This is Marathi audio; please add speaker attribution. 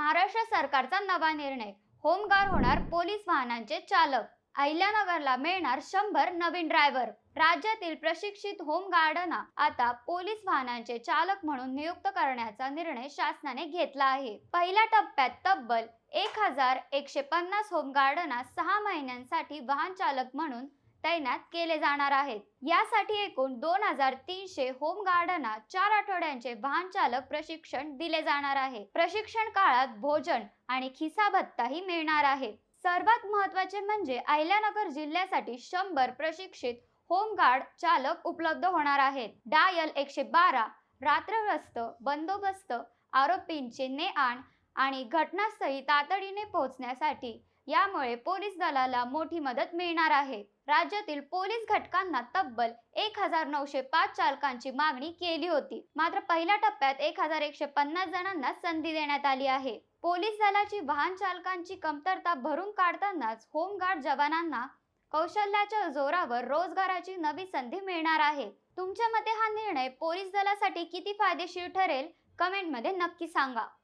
Speaker 1: महाराष्ट्र सरकारचा नवा निर्णय, होमगार्ड होणार पोलीस वाहनांचे चालक। अहिल्यानगरला मिळणार 100 नवीन ड्रायव्हर। राज्यातील प्रशिक्षित होमगार्डांना आता पोलीस वाहनांचे चालक म्हणून नियुक्त करण्याचा निर्णय शासनाने घेतला आहे। पहिल्या टप्प्यात तब्बल 1150 होमगार्डांना 6 महिन्यांसाठी वाहन चालक म्हणून तैनात केले जाणार आहेत। यासाठी एकूण 2300 होमगार्डांना 4 आठवड्यांचे वाहन चालक प्रशिक्षण दिले जाणार आहे। प्रशिक्षण काळात भोजन आणि खिसा भत्ताही मिळणार आहे। सर्वात महत्त्वाचे म्हणजे अहिल्यानगर जिल्ह्यासाठी 100 प्रशिक्षित होमगार्ड चालक उपलब्ध होणार आहेत। डायल 112, रात्रगस्त बंदोबस्त, आरोपींचे ने-आण आणि घटनास्थळी तातडीने पोहोचण्यासाठी यामुळे पोलीस दलाला मोठी मदत मिळणार आहे। राज्यातील पोलीस घटकांना तब्बल 1905 चालकांची मागणी केली होती, मात्र पहिल्या टप्प्यात 1150 जणांना संधी देण्यात आली आहे। पोलीस दलाची वाहन चालकांची कमतरता भरून काढतानाच होमगार्ड जवानांना कौशल्याच्या जोरावर रोजगाराची नवी संधी मिळणार आहे। तुमच्या मते हा निर्णय पोलीस दलासाठी किती फायदेशीर ठरेल? कमेंटमध्ये नक्की सांगा।